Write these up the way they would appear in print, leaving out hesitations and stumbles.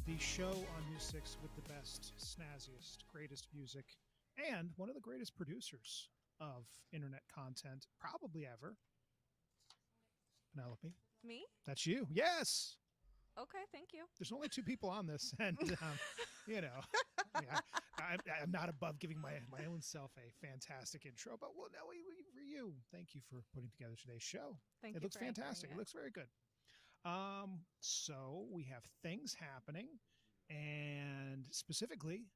The show on News 6 with the best, snazziest, greatest music, and one of the greatest producers of internet content probably ever. Penelope, Me? that's you. Yes! Okay, thank you. There's only two people on this, and, you know, I'm not above giving my own self a fantastic intro, but well, no, for you. Thank you for putting together today's show. Thank It you looks for anchoring fantastic. It it. looks very good. So we have things happening, and specifically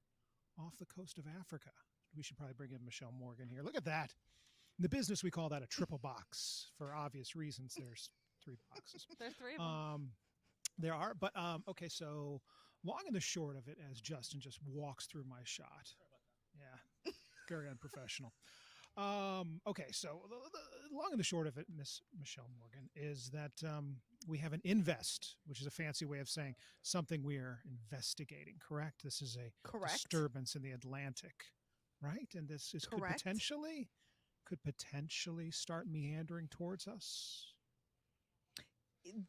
off the coast of Africa. We should probably bring in Michelle Morgan here. Look at that. In the business, we call that a triple box for obvious reasons. There's three boxes. There's three of them. There are, but okay. So long and the short of it, as Justin just walks through my shot. Yeah, very unprofessional. Okay, so the long and the short of it, Miss Michelle Morgan, is that we have an invest, which is a fancy way of saying something we are investigating. Correct? This is a Correct. disturbance in the Atlantic, right? And this is Correct. could potentially start meandering towards us.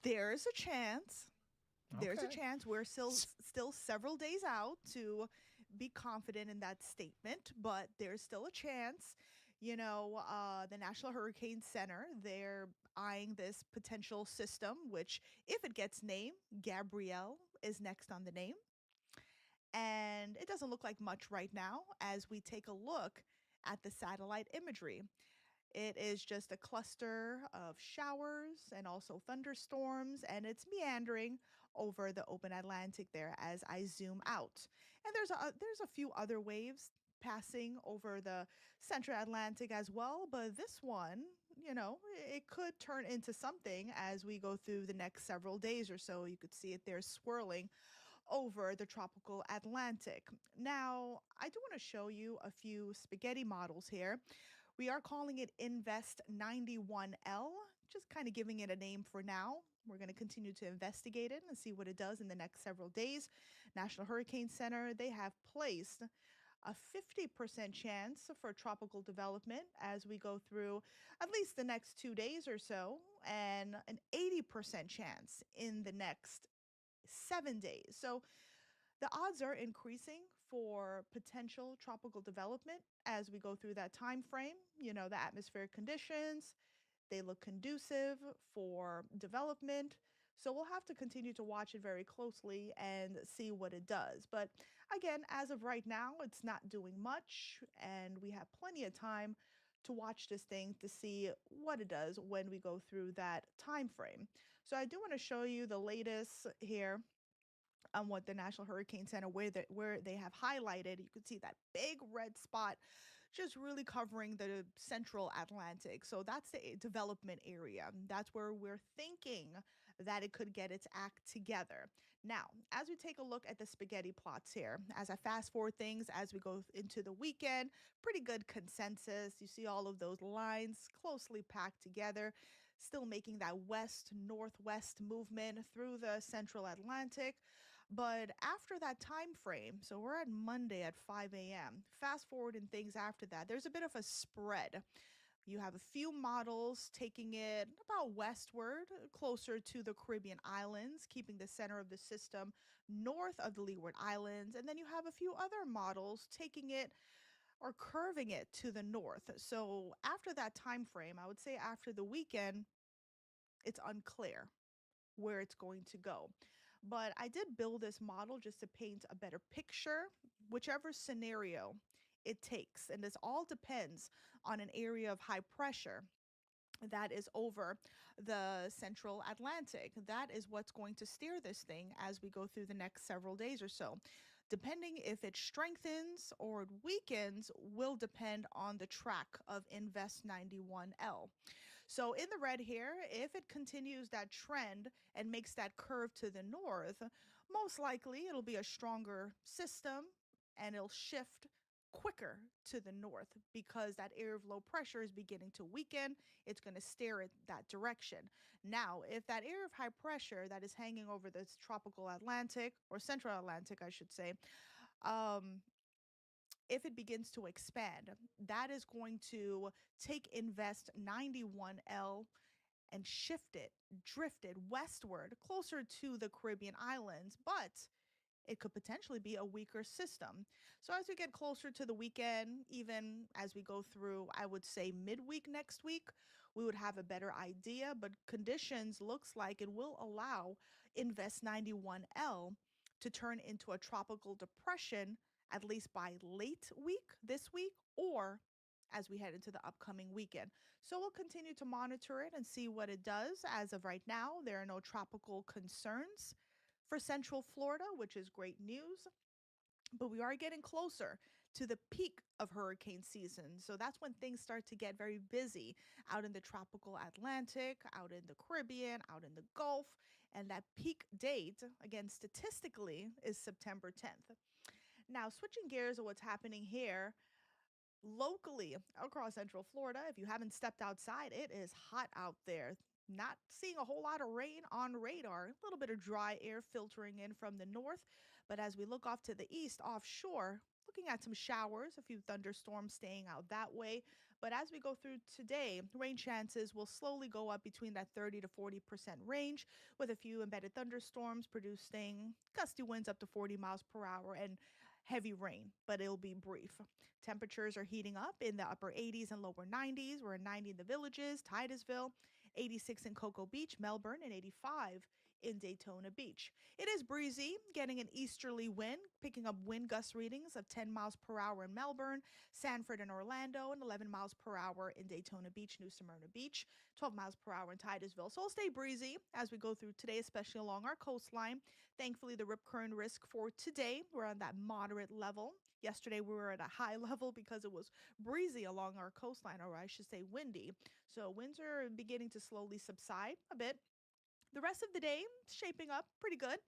There's a chance. There's a Okay. chance. We're still several days out to be confident in that statement, but there's still a chance. The National Hurricane Center, they're eyeing this potential system, which, if it gets named, Gabrielle is next on the name. And it doesn't look like much right now as we take a look at the satellite imagery. It is just a cluster of showers and also thunderstorms, and it's meandering over the open Atlantic there as I zoom out. And there's a few other waves passing over the central Atlantic as well, but this one, it could turn into something as we go through the next several days or so. You could see it there swirling over the tropical Atlantic. Now, I do want to show you a few spaghetti models here. We are calling it Invest 91L, just kind of giving it a name for now. We're going to continue to investigate it and see what it does in the next several days. National Hurricane Center, they have placed a 50% chance for tropical development as we go through at least the next 2 days or so, and an 80% chance in the next 7 days. So the odds are increasing for potential tropical development as we go through that time frame. The atmospheric conditions, they look conducive for development. So we'll have to continue to watch it very closely and see what it does. But again, as of right now, it's not doing much, and we have plenty of time to watch this thing to see what it does when we go through that time frame. So I do want to show you the latest here on what the National Hurricane Center, where they have highlighted. You can see that big red spot just really covering the central Atlantic. So that's the development area. That's where we're thinking that it could get its act together. Now, as we take a look at the spaghetti plots here, as I fast forward things as we go into the weekend, pretty good consensus. You see all of those lines closely packed together, still making that west-northwest movement through the central Atlantic. But after that time frame, so we're at Monday at 5 a.m. Fast forwarding things after that, there's a bit of a spread. You have a few models taking it about westward, closer to the Caribbean islands, keeping the center of the system north of the Leeward Islands. And then you have a few other models taking it or curving it to the north. So after that time frame, I would say after the weekend, it's unclear where it's going to go. But I did build this model just to paint a better picture, whichever scenario it takes. And this all depends on an area of high pressure that is over the central Atlantic. That is what's going to steer this thing as we go through the next several days or so. Depending if it strengthens or it weakens will depend on the track of Invest 91L. So in the red here, if it continues that trend and makes that curve to the north, most likely it'll be a stronger system and it'll shift quicker to the north because that area of low pressure is beginning to weaken. It's going to steer it that direction. Now, if that area of high pressure that is hanging over this tropical Atlantic, or central Atlantic, I should say, if it begins to expand, that is going to take Invest 91L and shift it, drift it westward, closer to the Caribbean islands. But it could potentially be a weaker system. So as we get closer to the weekend, even as we go through, I would say midweek next week, we would have a better idea. But conditions looks like it will allow Invest 91L to turn into a tropical depression at least by late week this week or as we head into the upcoming weekend. So we'll continue to monitor it and see what it does. As of right now, there are no tropical concerns for Central Florida, which is great news. But we are getting closer to the peak of hurricane season. So that's when things start to get very busy out in the tropical Atlantic, out in the Caribbean, out in the Gulf. And that peak date, again, statistically, is September 10th. Now, switching gears of what's happening here, locally across Central Florida. If you haven't stepped outside, it is hot out there. Not seeing a whole lot of rain on radar, a little bit of dry air filtering in from the north. But as we look off to the east, offshore, looking at some showers, a few thunderstorms staying out that way. But as we go through today, rain chances will slowly go up between that 30 to 40% range, with a few embedded thunderstorms producing gusty winds up to 40 miles per hour and heavy rain, but it'll be brief. Temperatures are heating up in the upper 80s and lower 90s. We're at 90 in the Villages, Titusville, 86 in Cocoa Beach, Melbourne, and 85 in Daytona Beach. It is breezy, getting an easterly wind, picking up wind gust readings of 10 miles per hour in Melbourne, Sanford and Orlando, and 11 miles per hour in Daytona Beach, New Smyrna Beach, 12 miles per hour in Titusville. So it'll stay breezy as we go through today, especially along our coastline. Thankfully, the rip current risk for today, we're on that moderate level. Yesterday, we were at a high level because it was breezy along our coastline, or I should say windy. So winds are beginning to slowly subside a bit. The rest of the day shaping up pretty good.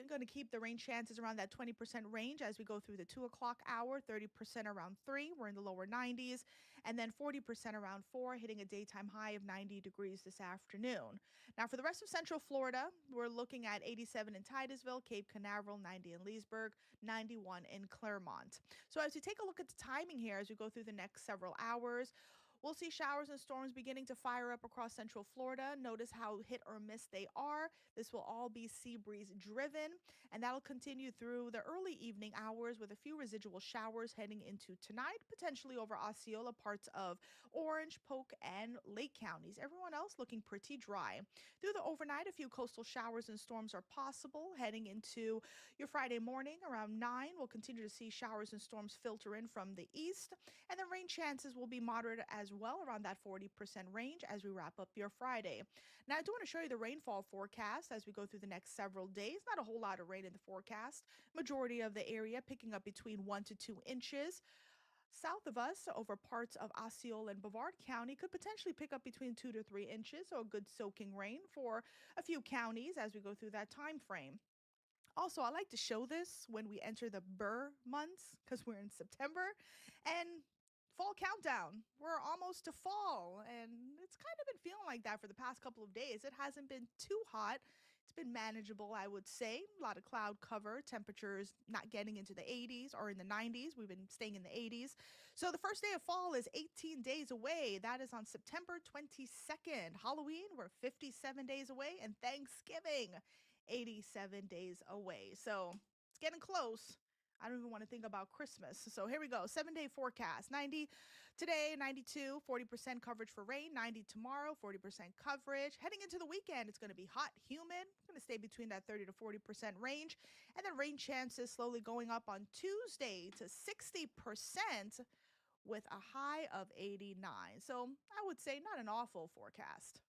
Going to keep the rain chances around that 20% range as we go through the 2 o'clock hour, 30% around 3. We're in the lower 90s. And then 40% around 4, hitting a daytime high of 90 degrees this afternoon. Now, for the rest of Central Florida, we're looking at 87 in Titusville, Cape Canaveral, 90 in Leesburg, 91 in Claremont. So as we take a look at the timing here, as we go through the next several hours, we'll see showers and storms beginning to fire up across Central Florida. Notice how hit or miss they are. This will all be sea breeze driven, and that'll continue through the early evening hours with a few residual showers heading into tonight, potentially over Osceola, parts of Orange, Polk, and Lake counties. Everyone else looking pretty dry. Through the overnight, a few coastal showers and storms are possible heading into your Friday morning around 9. We'll continue to see showers and storms filter in from the east, and the rain chances will be moderate as well, around that 40% range as we wrap up your Friday. Now, I do want to show you the rainfall forecast as we go through the next several days. Not a whole lot of rain in the forecast. Majority of the area picking up between 1 to 2 inches. South of us, over parts of Osceola and Brevard County, could potentially pick up between 2 to 3 inches, so a good soaking rain for a few counties as we go through that time frame. Also, I like to show this when we enter the Burr months because we're in September and fall countdown. We're almost to fall, and it's kind of been feeling like that for the past couple of days. It hasn't been too hot. It's been manageable, I would say. A lot of cloud cover, temperatures not getting into the 80s or in the 90s. We've been staying in the 80s. So the first day of fall is 18 days away. That is on September 22nd. Halloween, we're 57 days away, and Thanksgiving, 87 days away. So it's getting close. I don't even want to think about Christmas. So here we go. 7-day forecast. 90 today, 92, 40% coverage for rain. 90 tomorrow, 40% coverage. Heading into the weekend, it's going to be hot, humid. Going to stay between that 30 to 40% range. And then rain chances slowly going up on Tuesday to 60% with a high of 89. So I would say not an awful forecast.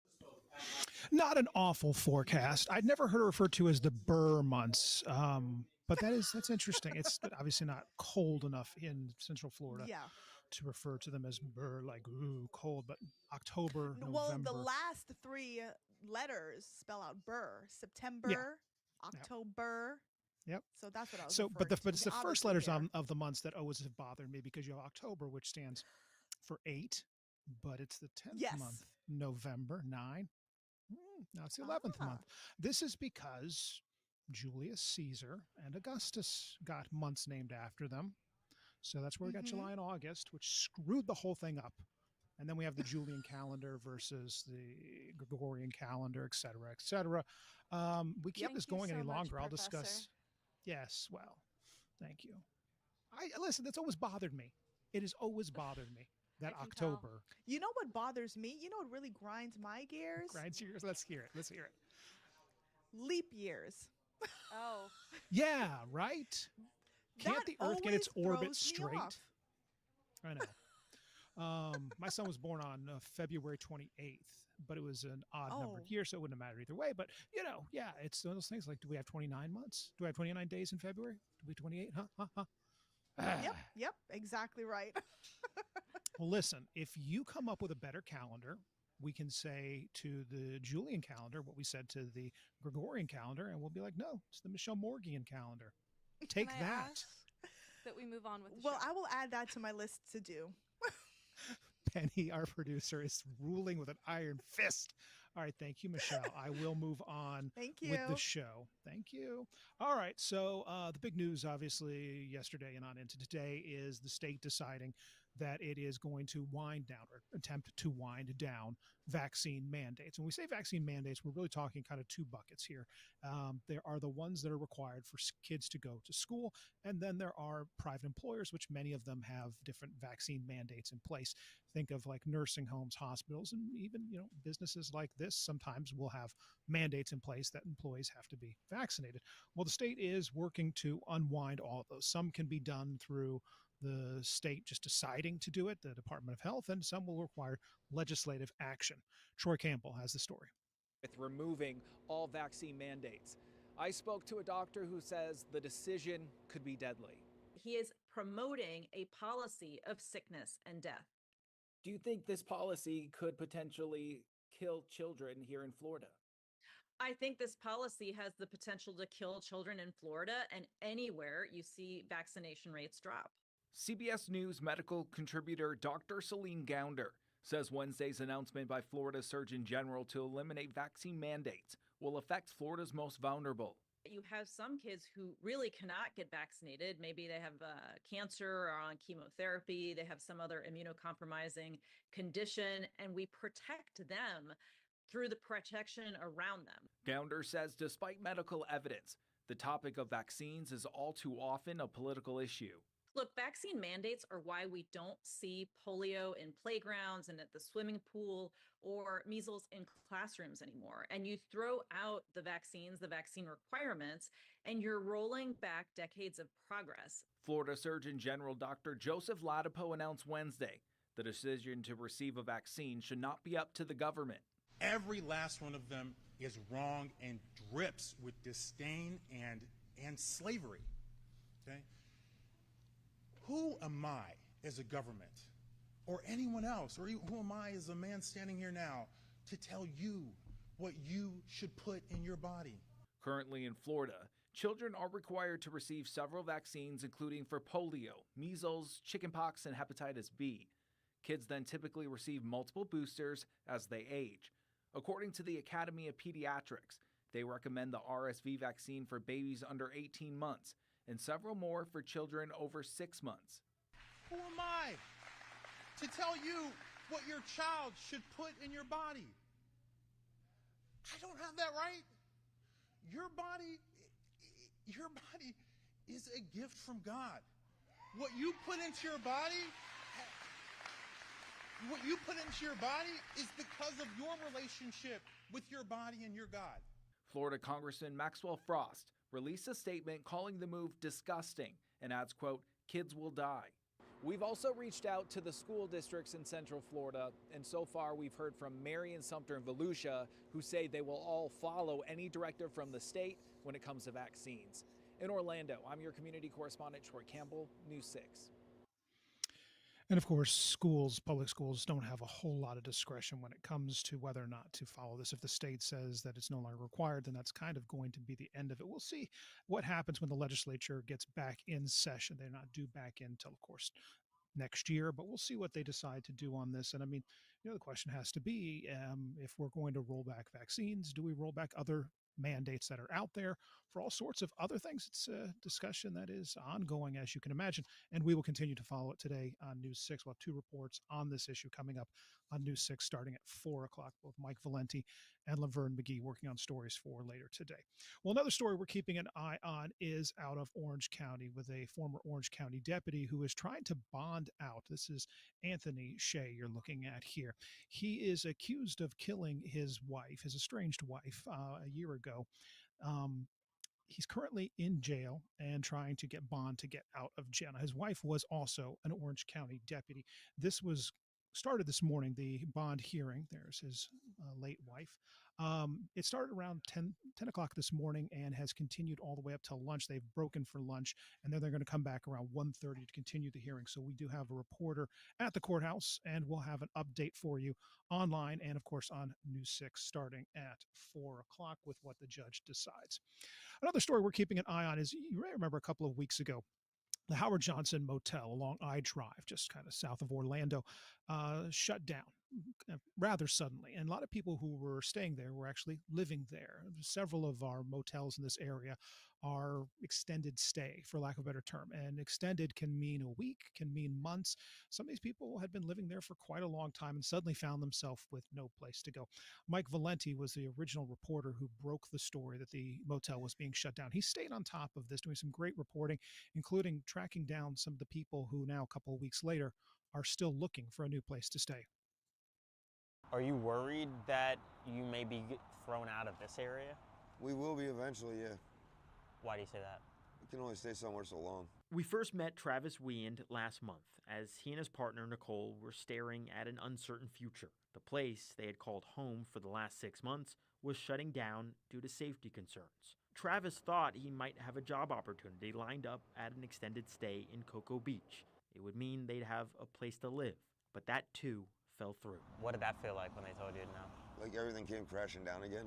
Not an awful forecast. I'd never heard it referred to as the Burr months. But that's interesting. It's obviously not cold enough in Central Florida Yeah. to refer to them as Burr, like ooh, cold. But October, Well, the November. last 3 letters spell out Burr. Yeah. September, Yep. October. Yep. So that's what I was So, referring to. but it's the first Obviously letters here. of the months that always have bothered me because you have October, which stands for 8, but it's the 10th Yes. month. November, 9. Now it's the 11th month. This is because Julius Caesar and Augustus got months named after them. So that's where we got July and August, which screwed the whole thing up. And then we have the Julian calendar versus the Gregorian calendar, et cetera, et cetera. We keep Thank this you going so any much, longer. I'll Professor. discuss. Yes. Well, thank you. I listen. That's always bothered me. It has always bothered me that I can tell. October You know what bothers me? You know what really grinds my gears? grinds your ears. Let's hear it. Let's hear it. Leap years. Oh, Yeah. Right. Can't That the Earth get its always orbit throws me straight? off. I know. My son was born on February 28th, but it was an odd numbered Oh, year, so it wouldn't have mattered either way. But, yeah, it's one of those things like, do we have 29 months? Do we have 29 days in February? Do we have 28? Huh? Huh? Huh? yep, yep, exactly right. Well, listen, if you come up with a better calendar, we can say to the Julian calendar what we said to the Gregorian calendar, and we'll be like, no, it's the Michelle Morgian calendar. Take can I that. ask that we move on with the Well, show? I will add that to my list to do. Penny, our producer, is ruling with an iron fist. All right, thank you, Michelle. I will move on Thank with the you. show. Thank you. All right, so the big news, obviously, yesterday and on into today is the state deciding that it is going to wind down or attempt to wind down vaccine mandates. When we say vaccine mandates, we're really talking kind of two buckets here. There are the ones that are required for kids to go to school, and then there are private employers, which many of them have different vaccine mandates in place. Think of like nursing homes, hospitals, and even businesses like this sometimes will have mandates in place that employees have to be vaccinated. Well, the state is working to unwind all of those. Some can be done through the state just deciding to do it, the Department of Health, and some will require legislative action. Troy Campbell has the story. With removing all vaccine mandates. I spoke to a doctor who says the decision could be deadly. He is promoting a policy of sickness and death. Do you think this policy could potentially kill children here in Florida? I think this policy has the potential to kill children in Florida and anywhere you see vaccination rates drop. CBS News medical contributor Dr. Celine Gounder says Wednesday's announcement by Florida Surgeon General to eliminate vaccine mandates will affect Florida's most vulnerable. You have some kids who really cannot get vaccinated. Maybe they have cancer or on chemotherapy. They have some other immunocompromising condition, and we protect them through the protection around them. Gounder says despite medical evidence, the topic of vaccines is all too often a political issue. Look, vaccine mandates are why we don't see polio in playgrounds and at the swimming pool or measles in classrooms anymore. And you throw out the vaccines, the vaccine requirements, and you're rolling back decades of progress. Florida Surgeon General Dr. Joseph Ladapo announced Wednesday the decision to receive a vaccine should not be up to the government. Every last one of them is wrong and drips with disdain and slavery. Okay? Who am I as a government or anyone else, or who am I as a man standing here now to tell you what you should put in your body? Currently in Florida, children are required to receive several vaccines, including for polio, measles, chickenpox, and hepatitis B. Kids then typically receive multiple boosters as they age. According to the Academy of Pediatrics, they recommend the RSV vaccine for babies under 18 months and several more for children over 6 months. Who am I to tell you what your child should put in your body? I don't have that right. Your body is a gift from God. What you put into your body is because of your relationship with your body and your God. Florida Congressman Maxwell Frost released a statement calling the move disgusting and adds, quote, "Kids will die." We've also reached out to the school districts in Central Florida, and so far we've heard from Marion, Sumter, and Volusia, who say they will all follow any directive from the state when it comes to vaccines. In Orlando, I'm your community correspondent, Troy Campbell, News 6. And of course, public schools don't have a whole lot of discretion when it comes to whether or not to follow this. If the state says that it's no longer required, then that's kind of going to be the end of it. We'll see what happens when the legislature gets back in session. They're not due back in until, of course, next year, but we'll see what they decide to do on this. And I mean, the question has to be, if we're going to roll back vaccines, do we roll back other mandates that are out there for all sorts of other things? It's a discussion that is ongoing, as you can imagine, and we will continue to follow it today on News 6. We'll have two reports on this issue coming up on News 6 starting at 4 o'clock. Both Mike Valenti and Laverne McGee working on stories for later today. Well, another story we're keeping an eye on is out of Orange County with a former Orange County deputy who is trying to bond out. This is Anthony Shea you're looking at here. He is accused of killing his wife, his estranged wife, a year ago. Um, he's currently in jail and trying to get bond to get out of jail. Now, his wife was also an Orange County deputy. This was started this morning, the bond hearing. There's his late wife. It started around 10 o'clock this morning and has continued all the way up till lunch. They've broken for lunch, and then they're going to come back around 1:30 to continue the hearing. So we do have a reporter at the courthouse, and we'll have an update for you online and, of course, on News 6 starting at 4 o'clock with what the judge decides. Another story we're keeping an eye on is, you may remember a couple of weeks ago, the Howard Johnson Motel along I Drive, just kind of south of Orlando, shut down rather suddenly. And a lot of people who were staying there were actually living there. Several of our motels in this area are extended stay, for lack of a better term. And extended can mean a week, can mean months. Some of these people had been living there for quite a long time and suddenly found themselves with no place to go. Mike Valenti was the original reporter who broke the story that the motel was being shut down. He stayed on top of this, doing some great reporting, including tracking down some of the people who now, a couple of weeks later, are still looking for a new place to stay. Are you worried that you may be thrown out of this area? We will be eventually, yeah. Why do you say that? We can only stay somewhere so long. We first met Travis Weand last month as he and his partner Nicole were staring at an uncertain future. The place they had called home for the last 6 months was shutting down due to safety concerns. Travis thought he might have a job opportunity lined up at an extended stay in Cocoa Beach. It would mean they'd have a place to live, but that too fell through. What did that feel like when they told you no? Like everything came crashing down again.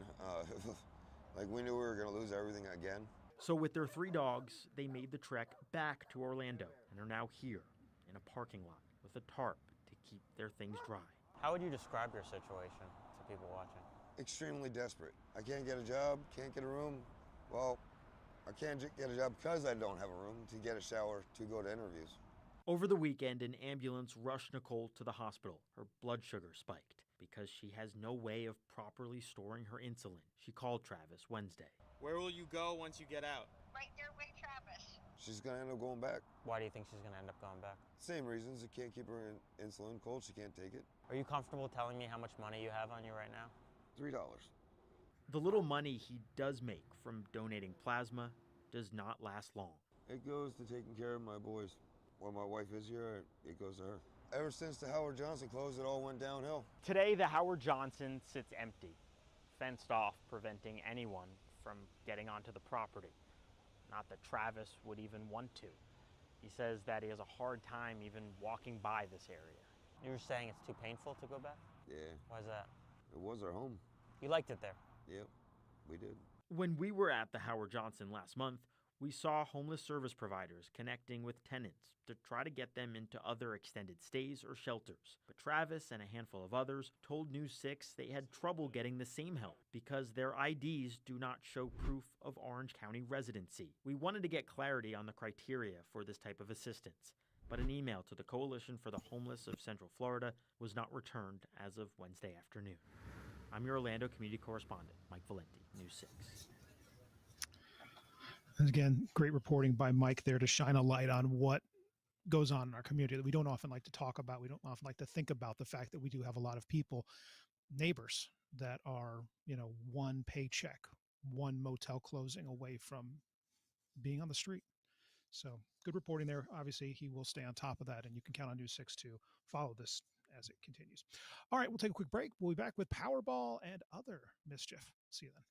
Like we knew we were going to lose everything again. So with their 3 dogs, they made the trek back to Orlando and are now here in a parking lot with a tarp to keep their things dry. How would you describe your situation to people watching? Extremely desperate. I can't get a job, can't get a room. Well, I can't get a job because I don't have a room to get a shower to go to interviews. Over the weekend, an ambulance rushed Nicole to the hospital. Her blood sugar spiked because she has no way of properly storing her insulin. She called Travis Wednesday. Where will you go once you get out? Right there with Travis. She's going to end up going back. Why do you think she's going to end up going back? Same reasons. I can't keep her insulin cold. She can't take it. Are you comfortable telling me how much money you have on you right now? $3. The little money he does make from donating plasma does not last long. It goes to taking care of my boys. When my wife is here, it goes to her. Ever since the Howard Johnson closed, it all went downhill. Today, the Howard Johnson sits empty, fenced off, preventing anyone from getting onto the property. Not that Travis would even want to. He says that he has a hard time even walking by this area. You were saying it's too painful to go back? Yeah. Why is that? It was our home. You liked it there? Yep, we did. When we were at the Howard Johnson last month, we saw homeless service providers connecting with tenants to try to get them into other extended stays or shelters. But Travis and a handful of others told News 6 they had trouble getting the same help because their IDs do not show proof of Orange County residency. We wanted to get clarity on the criteria for this type of assistance, but an email to the Coalition for the Homeless of Central Florida was not returned as of Wednesday afternoon. I'm your Orlando community correspondent, Mike Valenti, News 6. And again, great reporting by Mike there to shine a light on what goes on in our community that we don't often like to talk about. We don't often like to think about the fact that we do have a lot of people, neighbors, that are, one paycheck, one motel closing away from being on the street. So good reporting there. Obviously, he will stay on top of that, and you can count on News 6 to follow this as it continues. All right, we'll take a quick break. We'll be back with Powerball and other mischief. See you then.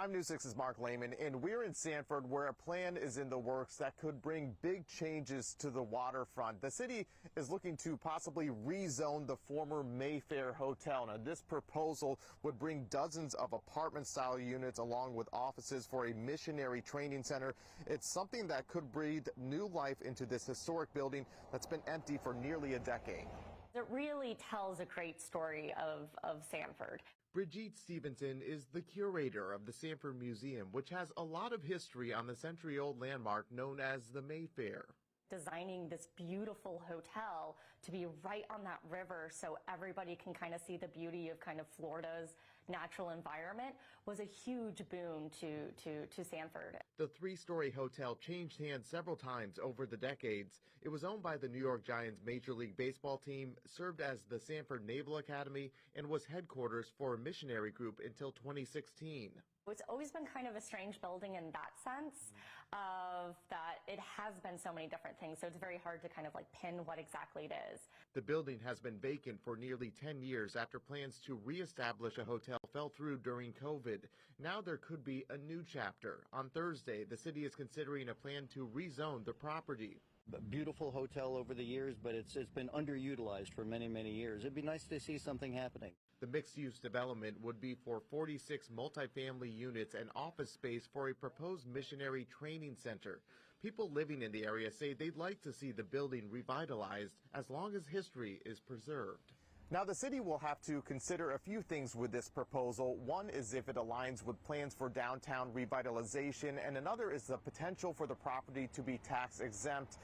I'm News 6's Mark Lehman, and we're in Sanford where a plan is in the works that could bring big changes to the waterfront. The city is looking to possibly rezone the former Mayfair Hotel. Now, this proposal would bring dozens of apartment-style units along with offices for a missionary training center. It's something that could breathe new life into this historic building that's been empty for nearly a decade. It really tells a great story of Sanford. Brigitte Stevenson is the curator of the Sanford Museum, which has a lot of history on the century-old landmark known as the Mayfair. Designing this beautiful hotel to be right on that river so everybody can kind of see the beauty of kind of Florida's natural environment was a huge boon to Sanford. The three-story hotel changed hands several times over the decades. It was owned by the New York Giants Major League Baseball team, served as the Sanford Naval Academy, and was headquarters for a missionary group until 2016. It's always been kind of a strange building in that sense of that it has been so many different things, so it's very hard to kind of like pin what exactly it is. The building has been vacant for nearly 10 years after plans to reestablish a hotel fell through during COVID. Now there could be a new chapter. On Thursday, the city is considering a plan to rezone the property. A beautiful hotel over the years, but it's been underutilized for many, many years. It'd be nice to see something happening. The mixed-use development would be for 46 multifamily units and office space for a proposed missionary training center. People living in the area say they'd like to see the building revitalized as long as history is preserved. Now, the city will have to consider a few things with this proposal. One is if it aligns with plans for downtown revitalization, and another is the potential for the property to be tax exempt.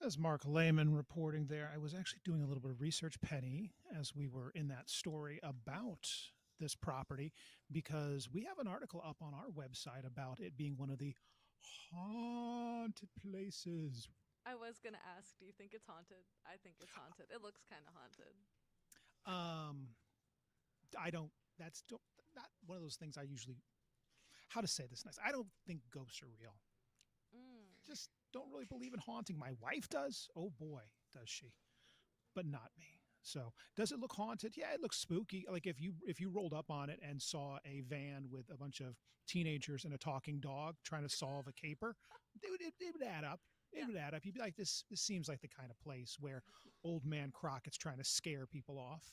As Mark Lehman reporting there, I was actually doing a little bit of research, Penny, as we were in that story about this property, because we have an article up on our website about it being one of the haunted places. I was going to ask, do you think it's haunted? I think it's haunted. It looks kind of haunted. That's not one of those things I usually, how to say this nice. I don't think ghosts are real. Just don't really believe in haunting. My wife does. Oh boy, does she. But not me. So does it look haunted? Yeah, it looks spooky. Like if you rolled up on it and saw a van with a bunch of teenagers and a talking dog trying to solve a caper, it would add up. It would add up. You'd be like, this seems like the kind of place where old man Crockett's trying to scare people off.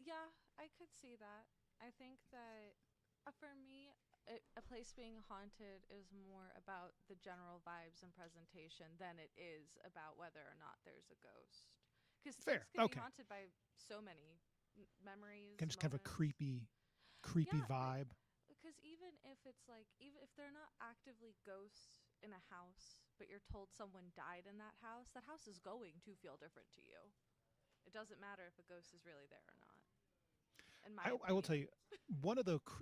Yeah, I could see that. I think that for me, a place being haunted is more about the general vibes and presentation than it is about whether or not there's a ghost. Because things can be haunted by so many memories. Kind of a creepy vibe. Because even if it's like, even if they're not actively ghosts in a house, but you're told someone died in that house is going to feel different to you. It doesn't matter if a ghost is really there or not. I will tell you,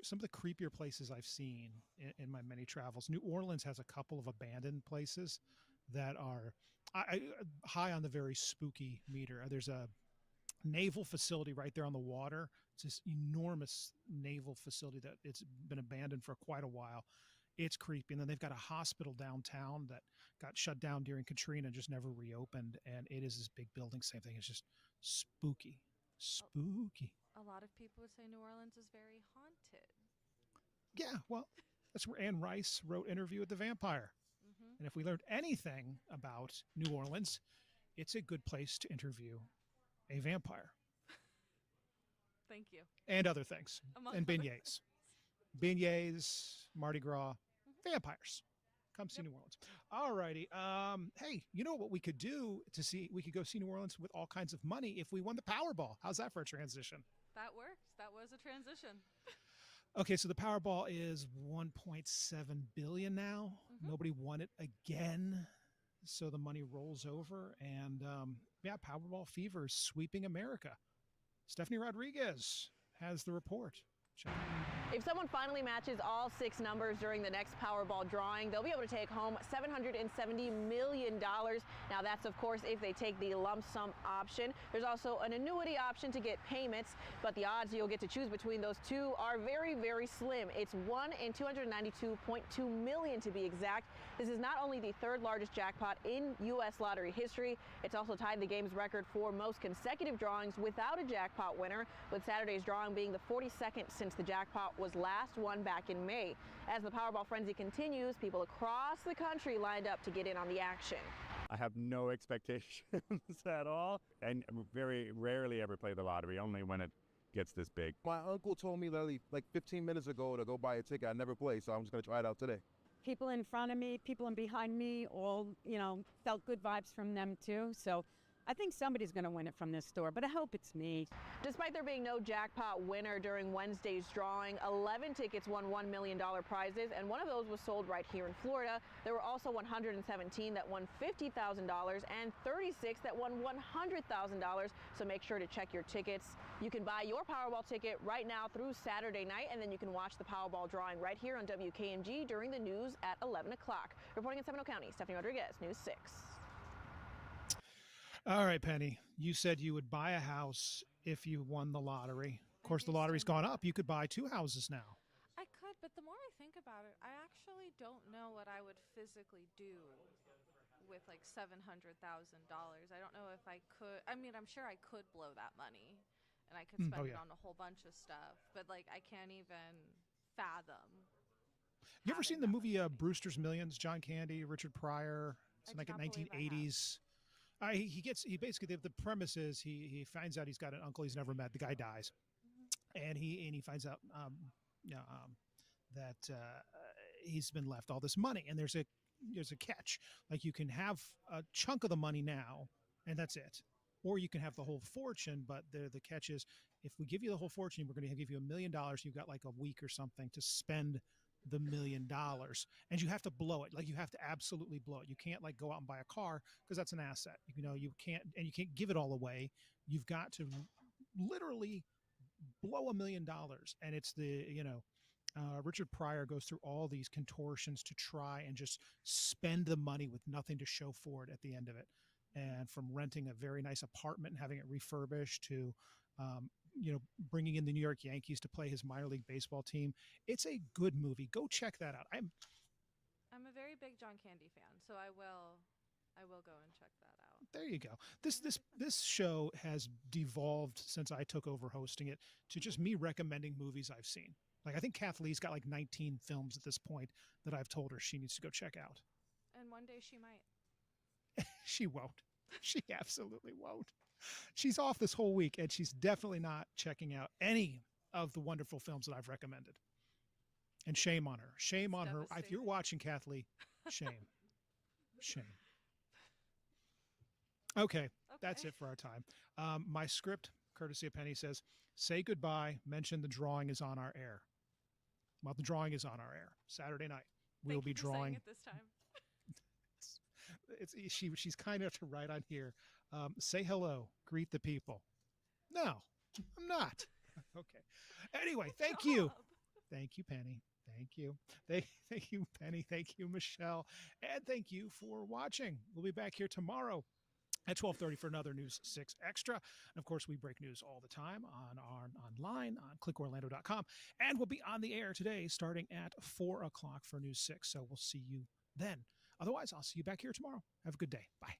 some of the creepier places I've seen in my many travels, New Orleans has a couple of abandoned places that are high on the very spooky meter. There's a naval facility right there on the water. It's this enormous naval facility that it's been abandoned for quite a while. It's creepy. And then they've got a hospital downtown that got shut down during Katrina and just never reopened. And it is this big building. Same thing. It's just spooky. Spooky. A lot of people would say New Orleans is very haunted. Yeah, well, that's where Anne Rice wrote Interview with the Vampire. Mm-hmm. And if we learned anything about New Orleans, it's a good place to interview a vampire. Thank you. And other things. And beignets. Beignets, Mardi Gras, vampires. Come see New Orleans. All righty. Hey, you know what we could do to see? We could go see New Orleans with all kinds of money if we won the Powerball. How's that for a transition? That works. That was a transition. Okay, so the Powerball is $1.7 billion now. Mm-hmm. Nobody won it again. So the money rolls over. And Powerball fever is sweeping America. Stephanie Rodriguez has the report. If someone finally matches all 6 numbers during the next Powerball drawing, they'll be able to take home $770 million. Now, that's, of course, if they take the lump sum option. There's also an annuity option to get payments, but the odds you'll get to choose between those two are very, very slim. It's 1 in 292.2 million to be exact. This is not only the 3rd largest jackpot in U.S. lottery history, it's also tied the game's record for most consecutive drawings without a jackpot winner, with Saturday's drawing being the 42nd since the jackpot was last won back in May. As the Powerball frenzy continues, people across the country lined up to get in on the action. I have no expectations at all, and very rarely ever play the lottery, only when it gets this big. My uncle told me literally like 15 minutes ago to go buy a ticket. I never played, so I'm just going to try it out today. People in front of me, people in behind me, all, felt good vibes from them too. So I think somebody's going to win it from this store, but I hope it's me. Despite there being no jackpot winner during Wednesday's drawing, 11 tickets won $1 million prizes, and one of those was sold right here in Florida. There were also 117 that won $50,000 and 36 that won $100,000, so make sure to check your tickets. You can buy your Powerball ticket right now through Saturday night, and then you can watch the Powerball drawing right here on WKMG during the news at 11 o'clock. Reporting in Seminole County, Stephanie Rodriguez, News 6. All right, Penny, you said you would buy a house if you won the lottery. Of course, the lottery's gone up. You could buy 2 houses now. I could, but the more I think about it, I actually don't know what I would physically do with like $700,000. I don't know if I could. I mean, I'm sure I could blow that money and I could spend it on a whole bunch of stuff, but like I can't even fathom. You ever seen the movie Brewster's Millions? John Candy, Richard Pryor. It's like in 1980s. He basically, the premise is he finds out he's got an uncle he's never met. The guy dies, and he finds out that he's been left all this money, and there's a catch. Like, you can have a chunk of the money now, and that's it, or you can have the whole fortune. But the catch is, if we give you the whole fortune, we're going to give you $1 million. You've got like a week or something to spend the $1 million, and you have to blow it. Like, you have to absolutely blow it. You can't like go out and buy a car because that's an asset. You can't give it all away. You've got to literally blow $1 million. And it's Richard Pryor goes through all these contortions to try and just spend the money with nothing to show for it at the end of it. And from renting a very nice apartment and having it refurbished to bringing in the New York Yankees to play his minor league baseball team. It's a good movie. Go check that out. I'm a very big John Candy fan, so I will go and check that out. There you go. This show has devolved since I took over hosting it to just me recommending movies I've seen. Like, I think Kathleen's got like 19 films at this point that I've told her she needs to go check out. And one day she might. She won't. She absolutely won't. She's off this whole week, and she's definitely not checking out any of the wonderful films that I've recommended. And shame on her. Shame on her. If you're watching, Kathleen, shame. Shame. Okay, that's it for our time. My script, courtesy of Penny, says, say goodbye, mention the drawing is on our air. Well, the drawing is on our air. Saturday night. We'll be drawing. It this time. She's kind enough to write on here. Say hello, greet the people. No, I'm not. Okay. Anyway, thank you. Thank you, Penny. Thank you. Thank you, Penny. Thank you, Michelle. And thank you for watching. We'll be back here tomorrow at 12:30 for another News 6 Extra. And of course, we break news all the time online on clickorlando.com. And we'll be on the air today starting at 4 o'clock for News 6. So we'll see you then. Otherwise, I'll see you back here tomorrow. Have a good day. Bye.